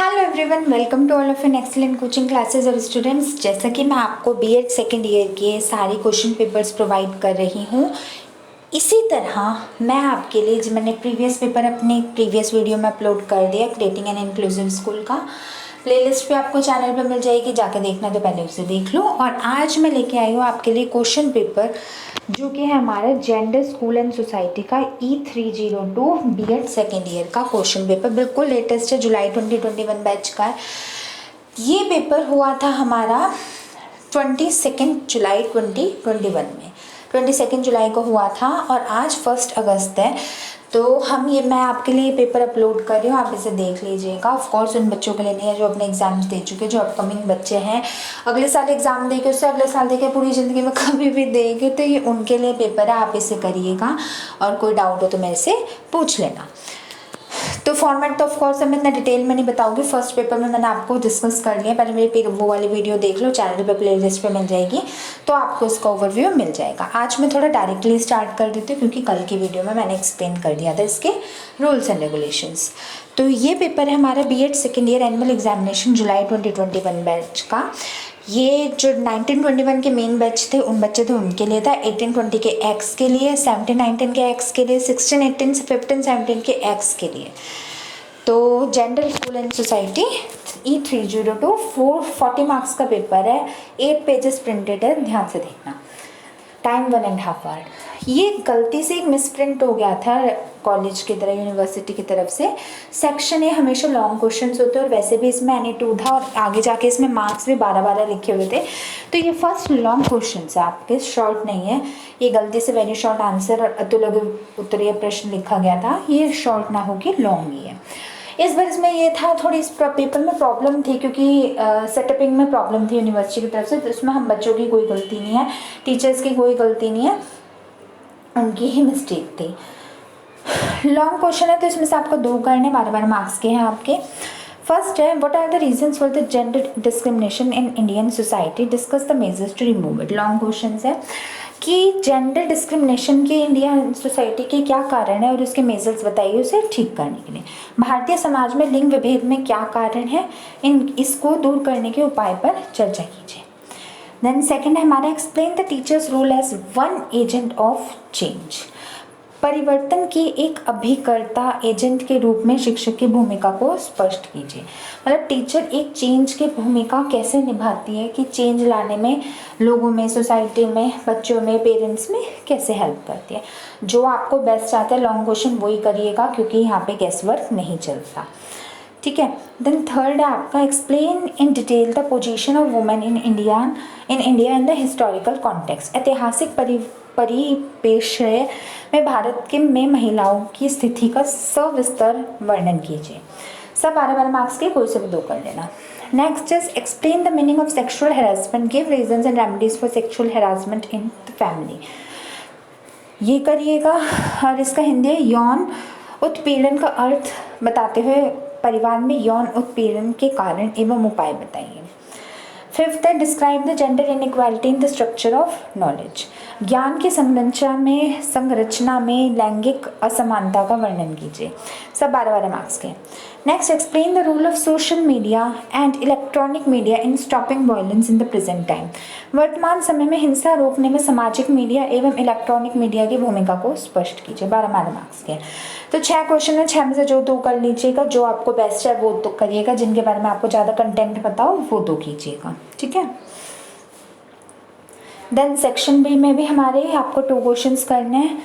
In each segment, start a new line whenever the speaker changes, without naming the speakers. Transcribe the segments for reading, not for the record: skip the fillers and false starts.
Hello everyone, welcome to all of an excellent coaching classes और students. जैसा कि मैं आपको बीएड सेकेंड ईयर के सारे क्वेश्चन पेपर्स प्रोवाइड कर रही हूँ, इसी तरह मैं आपके लिए जो मैंने प्रीवियस पेपर अपने प्रीवियस वीडियो में अपलोड कर दिया, क्रिएटिंग एन इंक्लूसिव स्कूल का प्लेलिस्ट पे आपको चैनल पे मिल जाएगी, जाके देखना तो पहले उसे देख लो। और आज मैं लेके आई हूँ आपके लिए क्वेश्चन पेपर जो कि है हमारा जेंडर स्कूल एंड सोसाइटी का E302 बीएड सेकेंड ईयर का क्वेश्चन पेपर। बिल्कुल लेटेस्ट है, जुलाई 2021 बैच का है। ये पेपर हुआ था हमारा 22 जुलाई 2021 में, 22 जुलाई को हुआ था और आज 1 अगस्त है। तो मैं आपके लिए पेपर अपलोड कर रही हूँ, आप इसे देख लीजिएगा। ऑफ कोर्स उन बच्चों के लिए नहीं है जो अपने एग्जाम्स दे चुके, जो अपकमिंग बच्चे हैं, अगले साल एग्ज़ाम देके उससे अगले साल देके पूरी ज़िंदगी में कभी भी देंगे, तो ये उनके लिए पेपर है। आप इसे करिएगा और कोई डाउट हो तो मेरे से पूछ लेना। तो फॉर्मेट तो ऑफ कोर्स मैं इतना डिटेल में नहीं बताऊंगी, फर्स्ट पेपर में मैंने आपको डिस्कस कर लिया। पहले मेरी वो वाली वीडियो देख लो, चैनल पे प्लेलिस्ट पे मिल जाएगी, तो आपको इसका ओवरव्यू मिल जाएगा। आज मैं थोड़ा डायरेक्टली स्टार्ट कर देती हूँ क्योंकि कल की वीडियो में मैंने एक्सप्लेन कर दिया था इसके रूल्स एंड रेगुलेशंस। तो ये पेपर है हमारा BEd second year annual examination जुलाई 2021 बैच का। ये जो 1921 के मेन बैच थे, उन बच्चे थे उनके लिए था, 1820 के एक्स के लिए, 1719 के एक्स के लिए, 1618 से 1517 के एक्स के लिए। तो gender school and society E302 440 marks का पेपर है, 8 पेजेस प्रिंटेड है, ध्यान से देखना। Time 1.5 hour. ये गलती से एक मिसप्रिंट हो गया था कॉलेज की तरफ, यूनिवर्सिटी की तरफ से। सेक्शन ए हमेशा लॉन्ग क्वेश्चंस होते हैं और वैसे भी इसमें NE2 था और आगे जाके इसमें मार्क्स भी 12-12 लिखे हुए थे। तो ये फर्स्ट लॉन्ग क्वेश्चन है आपके, शॉर्ट नहीं है। ये गलती से वेरी शॉर्ट आंसर और अतुल उत्तरीय प्रश्न लिखा गया था, ये शॉर्ट ना होगी, लॉन्ग ही है। इस बार इसमें ये था, थोड़ी इस पेपर में प्रॉब्लम थी क्योंकि सेटअपिंग में प्रॉब्लम थी यूनिवर्सिटी की तरफ से। तो इसमें हम बच्चों की कोई गलती नहीं है, टीचर्स की कोई गलती नहीं है, उनकी ही मिस्टेक थी। लॉन्ग क्वेश्चन है तो इसमें से आपको 2 करने, 12-12 मार्क्स के हैं आपके। फर्स्ट है, what are the reasons for the gender discrimination in Indian society, discuss the measures to remove it. Long question है कि जेंडर डिस्क्रिमिनेशन के इंडियन सोसाइटी के क्या कारण है और उसके मेजर्स बताइए उसे ठीक करने के लिए। भारतीय समाज में लिंग विभेद में क्या कारण है, इसको दूर करने के उपाय पर चर्चा कीजिए। देन सेकंड है हमारा, explain the teachers role as one agent of change. परिवर्तन के एक अभिकर्ता एजेंट के रूप में शिक्षक की भूमिका को स्पष्ट कीजिए। मतलब टीचर एक चेंज की भूमिका कैसे निभाती है कि चेंज लाने में, लोगों में, सोसाइटी में, बच्चों में, पेरेंट्स में कैसे हेल्प करती है। जो आपको बेस्ट आता है लॉन्ग क्वेश्चन वही करिएगा क्योंकि यहाँ पे गेस वर्क नहीं चलता, ठीक है। देन थर्ड है आपका, explain in detail the position of women in India in the historical context. ऐतिहासिक परिपेक्ष्य में भारत के में महिलाओं की स्थिति का सविस्तर वर्णन कीजिए। सब 12-12 मार्क्स के, कोई से भी 2 कर लेना। Next is explain the meaning of sexual harassment, give reasons and remedies for sexual harassment in the family. ये करिएगा। और इसका हिंदी है, यौन उत्पीड़न का अर्थ बताते हुए परिवार में यौन उत्पीड़न के कारण एवं उपाय बताइए। फिफ्थ है, describe the gender inequality in the structure of knowledge. ज्ञान की संरचना में लैंगिक असमानता का वर्णन कीजिए। सब 12-12 मार्क्स के। Next, explain the role of social media and electronic media in stopping violence in the present time. वर्तमान समय में हिंसा रोकने में सामाजिक मीडिया एवं इलेक्ट्रॉनिक मीडिया की भूमिका को स्पष्ट कीजिए। 12-12 मार्क्स के। तो 6 क्वेश्चन है, 6 में से जो 2 कर लीजिएगा, जो आपको बेस्ट है वो तो करिएगा, जिनके बारे में आपको ज़्यादा कंटेंट पता हो वो 2 कीजिएगा, ठीक है। देन सेक्शन बी में भी हमारे आपको 2 क्वेश्चंस करने हैं,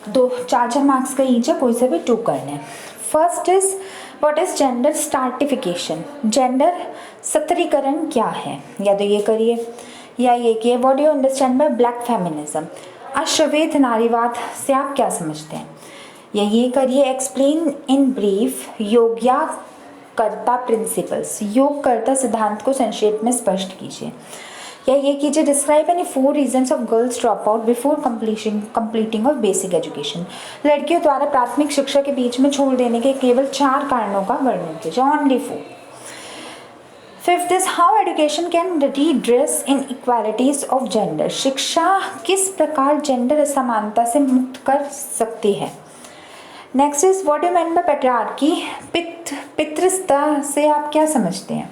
4-4 मार्क्स का ईच है, कोई से भी 2 करने हैं। First is, what is gender stratification. Gender सत्रीकरण क्या है, या तो ये करिए या ये किए। What do you understand by black feminism. अश्वेत नारीवाद से आप क्या समझते हैं, या ये करिए। Explain in brief Yogyakarta principles. Yogyakarta सिद्धांत को संक्षेप में स्पष्ट कीजिए। या ये कीजिए, describe any 4 reasons of girls drop out before completing of basic education. लड़कियों द्वारा प्राथमिक शिक्षा के बीच में छोड़ देने के केवल 4 कारणों का वर्णन कीजिए, only 4। Fifth is, how education can redress in equalities of gender. शिक्षा किस प्रकार जेंडर असमानता से मुक्त कर सकती है। Next is, what you mean bye patriarchy, पितृ पितृसत्ता से आप क्या समझते हैं?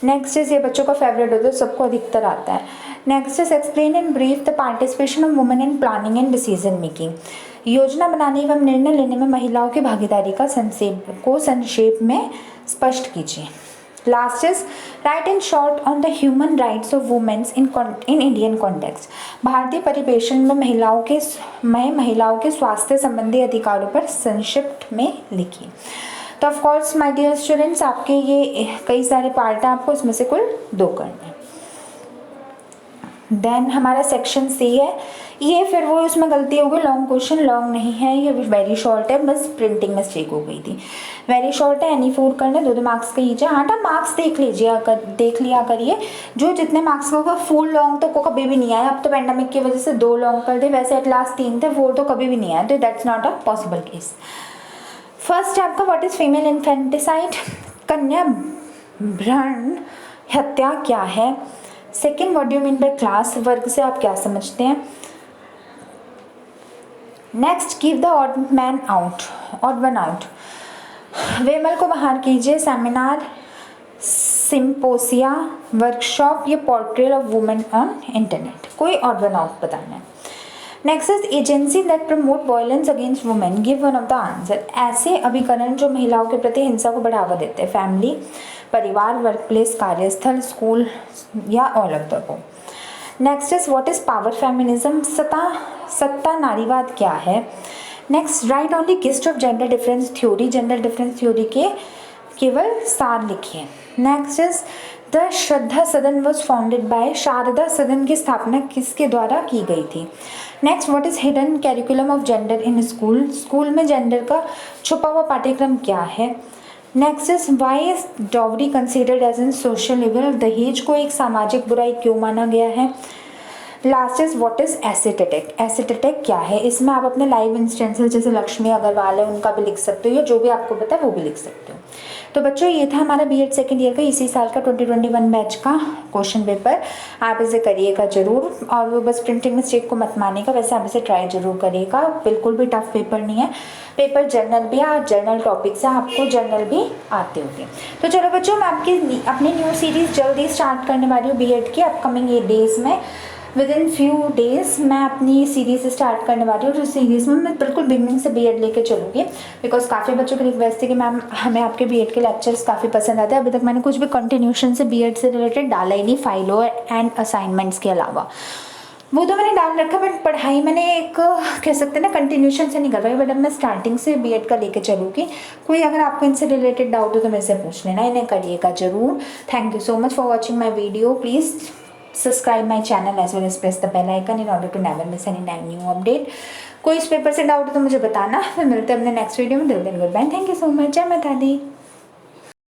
नेक्स्ट इज, ये बच्चों का फेवरेट होता है, सबको अधिकतर आता है। Next is explain in brief the participation of women in planning and decision making. योजना बनाने एवं निर्णय लेने में महिलाओं की भागीदारी का संक्षेप में स्पष्ट कीजिए। Last is write in short on the human rights of womens in Indian context. भारतीय परिवेश में महिलाओं के स्वास्थ्य संबंधी अधिकारों पर संक्षिप्त में लिखिए। तो of course my dear students, आपके ये कई सारे पार्ट हैं, आपको इसमें से कुल 2 करने हैं। देन हमारा सेक्शन सी है, ये फिर वो इसमें गलती हो गई, लॉन्ग क्वेश्चन लॉन्ग नहीं है, ये वेरी शॉर्ट है, बस प्रिंटिंग मिस्टेक हो गई थी। वेरी शॉर्ट है, एनी 4 करने, 2 मार्क्स का लीजिए। हाँ, मार्क्स देख लिया करिए, जो जितने मार्क्स का होगा। फुल लॉन्ग तो कभी भी नहीं आया, अब तो पेंडेमिक की वजह से 2 लॉन्ग कर दे, वैसे एट लास्ट 3 थे, 4 तो कभी भी नहीं आया, तो that's not a possible case. First आपका व्हाट इज फीमेल इन्फेंटिसाइड, कन्या भ्रूण हत्या क्या है। Second, what do you mean by class, वर्ग से आप क्या समझते हैं। Next, give the odd one out. वेमल को बाहर कीजिए। सेमिनार, सिम्पोसिया, वर्कशॉप, ये portrayal of women on internet. कोई ऑड वन आउट बताना है। Next is agency that promote violence against women, give one of the answer. ऐसे अभिकरण जो महिलाओं के प्रति हिंसा को बढ़ावा देते हैं। फैमिली, परिवार, वर्क प्लेस, कार्यस्थल, स्कूल या all of the above. Next is what is power feminism, सत्ता नारीवाद क्या है। Next, right on the gist of gender difference theory, gender difference theory के केवल सार लिखिए। नेक्स्ट इज द श्रद्धा सदन वॉज फाउंडेड बाय, शारदा सदन की स्थापना किसके द्वारा की गई थी। Next, what is hidden curriculum of gender in school, school में जेंडर का छुपा हुआ पाठ्यक्रम क्या है। Next is why is dowry considered as an social evil, दहेज को एक सामाजिक बुराई क्यों माना गया है। Last is what is acid attack, acid attack क्या है। इसमें आप अपने लाइव इंस्टेंसेस जैसे लक्ष्मी अग्रवाल है उनका भी लिख सकते हो, या जो भी आपको पता है वो भी लिख सकते हो। तो बच्चों, ये था हमारा बीएड सेकेंड ईयर का इसी साल का 2021 बैच का क्वेश्चन पेपर। आप इसे करिएगा जरूर, और वो बस प्रिंटिंग मिस्टेक को मत मानिएगा, वैसे आप इसे ट्राई जरूर करिएगा। बिल्कुल भी टफ पेपर नहीं है, पेपर जर्नल भी है, जर्नल टॉपिक से आपको जर्नल भी आते होंगे। तो चलो बच्चों, मैं आपकी अपनी न्यू सीरीज़ जल्दी स्टार्ट करने वाली हूँ बीएड की अपकमिंग ये डेज़ में। विद इन फ्यू डेज मैं अपनी सीरीज़ स्टार्ट करने वाली हूँ, जो सीरीज़ में मैं बिल्कुल बिगनिंग से बीएड लेके चलूँगी, बिकॉज काफ़ी बच्चों की रिक्वेस्ट थी कि मैम हमें आपके बीएड के लेक्चर्स काफ़ी पसंद आते हैं। अभी तक मैंने कुछ भी कंटिन्यूशन से बीएड से रिलेटेड डाला ही नहीं, फाइलों एंड असाइनमेंट्स के अलावा। वो तो मैंने डाल रखा, बट पढ़ाई मैंने एक कह सकते हैं ना कंटिन्यूशन से नहीं कर पाई, बट अब मैं स्टार्टिंग से बीएड का लेके चलूँगी। कोई अगर आपको इनसे रिलेटेड डाउट हो तो मेरे से पूछ लेना, इन्हें करिएगा जरूर। Thank you so much for watching my video. Please subscribe my channel as well as press the bell icon in order to never miss any new update। कोई इस पेपर से डाउट हो तो मुझे बताना, फिर मिलते हैं अपने नेक्स्ट वीडियो में। Till then good bye, thank you so much, जय माता दी।